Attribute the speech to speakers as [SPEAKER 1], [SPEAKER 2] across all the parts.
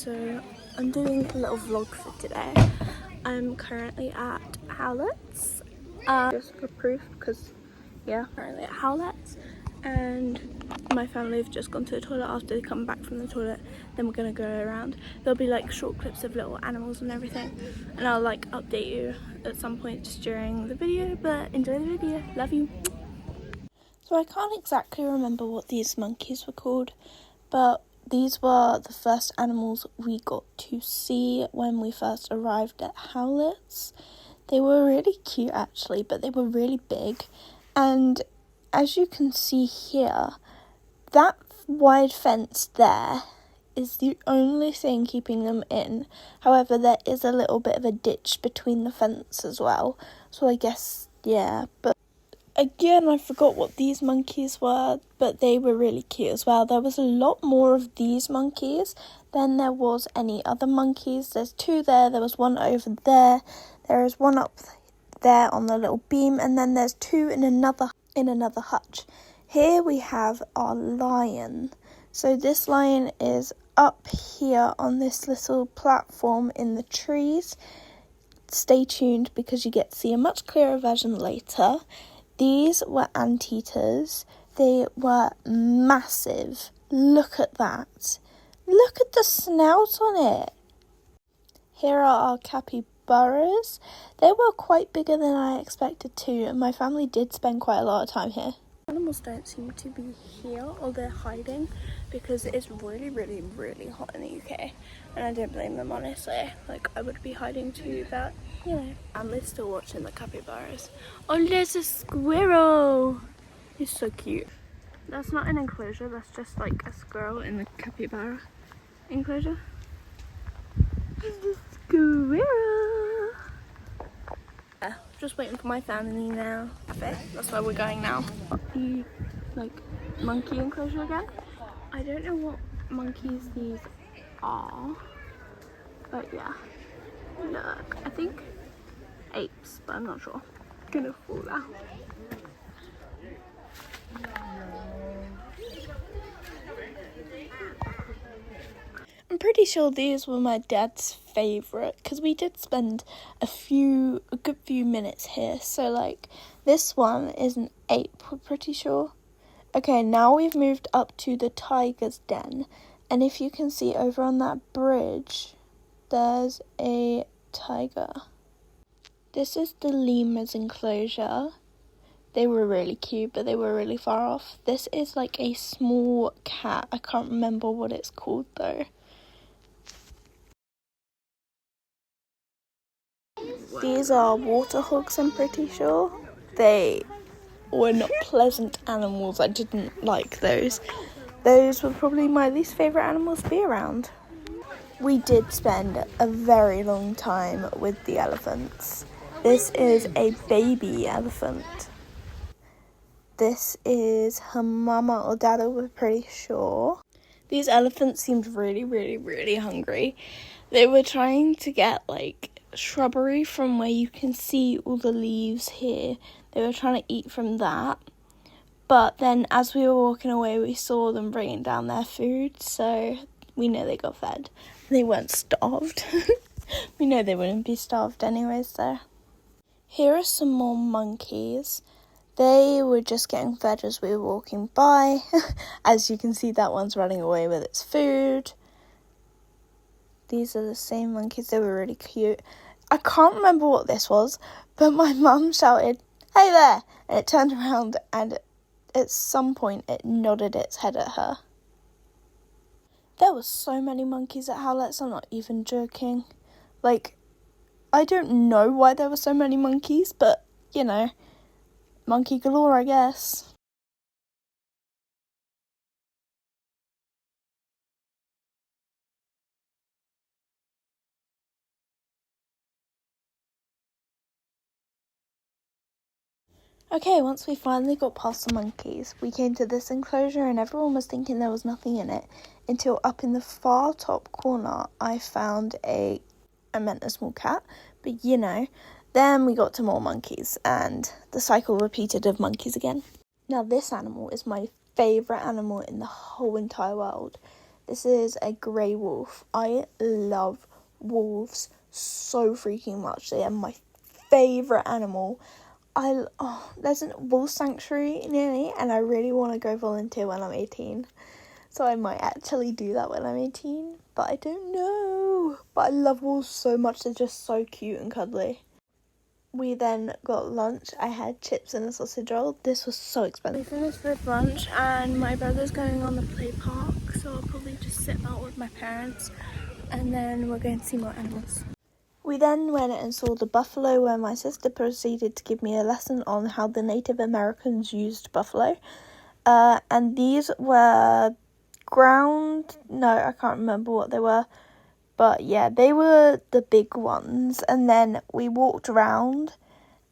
[SPEAKER 1] So I'm doing a little vlog for today. I'm currently at howletts, just for proof, because yeah, currently at howletts, and my family have just gone to the toilet. After they come back from the toilet, then we're gonna go around. There'll be like short clips of little animals and everything, and I'll like update you at some point just during the video. But enjoy the video. Love you. So I can't exactly remember what these monkeys were called, but these were the first animals we got to see when we first arrived at howletts. They were really cute actually, but they were really big. And as you can see here, that wide fence there is the only thing keeping them in. However, there is a little bit of a ditch between the fence as well. So I guess, yeah, but again, I forgot what these monkeys were, but they were really cute as well. There was a lot more of these monkeys than there was any other monkeys. There's two there, there was one over there, there is one up there on the little beam, and then there's two in another hutch. Here we have our lion. So this lion is up here on this little platform in the trees. Stay tuned because you get to see a much clearer version later. These were 𝐸𝓂𝒾𝓁𝓎𝓈. They were massive. Look at that. Look at the snout on it. Here are our capybaras. They were quite bigger than I expected to, and my family did spend quite a lot of time here. Animals don't seem to be here, or they're hiding, because it's really, really, really hot in the UK. And I don't blame them, honestly. Like, I would be hiding too, but, you know. Family's still watching the capybaras. Oh, there's a squirrel! He's so cute. That's not an enclosure, that's just like a squirrel in the capybara enclosure. Squirrel! Yeah, just waiting for my family now. That's where we're going now. The like monkey enclosure again. I don't know what monkeys these are, but yeah, look, I think apes, but I'm not sure. I'm gonna fall out. I'm pretty sure these were my dad's favourite, because we did spend a good few minutes here. So like this one is an ape, we're pretty sure. Okay, now we've moved up to the tiger's den, and if you can see over on that bridge, there's a tiger. This is the lemur's enclosure. They were really cute, but they were really far off. This is like a small cat. I can't remember what it's called though. These are water hogs, I'm pretty sure. They were not pleasant animals. I didn't like those. Those were probably my least favourite animals to be around. We did spend a very long time with the elephants. This is a baby elephant. This is her mama or dada, we're pretty sure. These elephants seemed really, really, really hungry. They were trying to get like shrubbery from where you can see all the leaves here. They were trying to eat from that. But then as we were walking away, we saw them bringing down their food, so we know they got fed. They weren't starved. We know they wouldn't be starved anyways though. Here are some more monkeys. They were just getting fed as we were walking by. As you can see, that one's running away with its food. These are the same monkeys. They were really cute. I can't remember what this was, but my mum shouted, "Hey there!" And it turned around, and at some point it nodded its head at her. There were so many monkeys at howletts, I'm not even joking. Like, I don't know why there were so many monkeys, but, you know, monkey galore, I guess. Okay, once we finally got past the monkeys, we came to this enclosure and everyone was thinking there was nothing in it until up in the far top corner I found I meant a small cat, but you know, then we got to more monkeys and the cycle repeated of monkeys again. Now this animal is my favourite animal in the whole entire world. This is a grey wolf. I love wolves so freaking much. They are my favourite animal. There's a wolf sanctuary near me, and I really want to go volunteer when I'm 18. So I might actually do that when I'm 18, but I don't know. But I love wolves so much. They're just so cute and cuddly. We then got lunch. I had chips and a sausage roll. This was so expensive. We finished with lunch and my brother's going on the play park, so I'll probably just sit out with my parents and then we're going to see more animals. We then went and saw the buffalo, where my sister proceeded to give me a lesson on how the Native Americans used buffalo. And these were I can't remember what they were. But yeah, they were the big ones. And then we walked around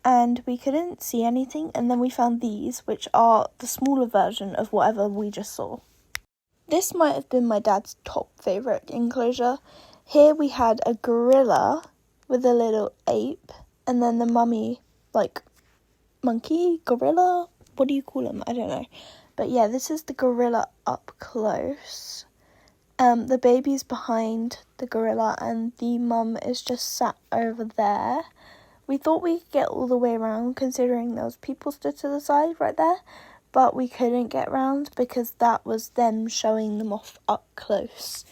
[SPEAKER 1] and we couldn't see anything. And then we found these, which are the smaller version of whatever we just saw. This might have been my dad's top favourite enclosure. Here we had a gorilla with a little ape. And then the mummy, monkey, gorilla, what do you call them? I don't know. But yeah, this is the gorilla up close. The baby's behind the gorilla and the mum is just sat over there. We thought we could get all the way around considering there was people stood to the side right there, but we couldn't get round because that was them showing them off up close.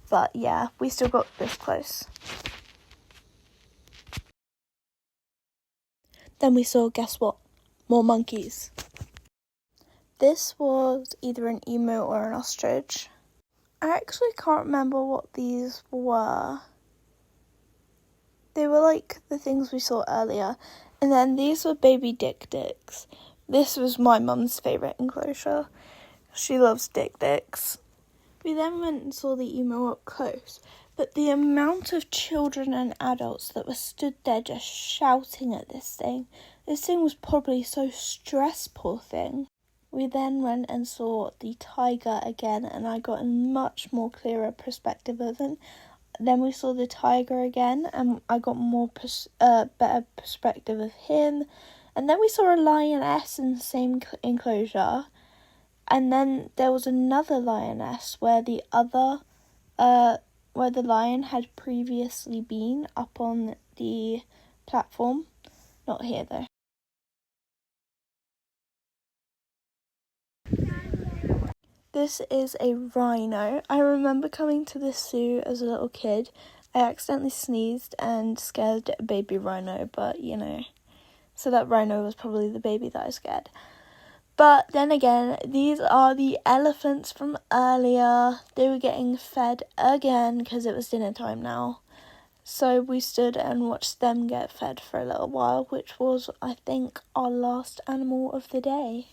[SPEAKER 1] But yeah, we still got this close. Then we saw, guess what? More monkeys. This was either an emu or an ostrich. I actually can't remember what these were. They were like the things we saw earlier. And then these were baby dik-diks. This was my mum's favourite enclosure. She loves dik-diks. We then went and saw the emu up close. But the amount of children and adults that were stood there just shouting at this thing was probably so stressed, poor thing. We then went and saw the tiger again, and I got a much more clearer perspective of him. Then we saw the tiger again, and I got more better perspective of him. And then we saw a lioness in the same enclosure. And then there was another lioness where the lion had previously been up on the platform. Not here though. This is a rhino. I remember coming to this zoo as a little kid. I accidentally sneezed and scared a baby rhino, but so that rhino was probably the baby that I scared. But then again, these are the elephants from earlier. They were getting fed again because it was dinner time now. So we stood and watched them get fed for a little while, which was, I think, our last animal of the day.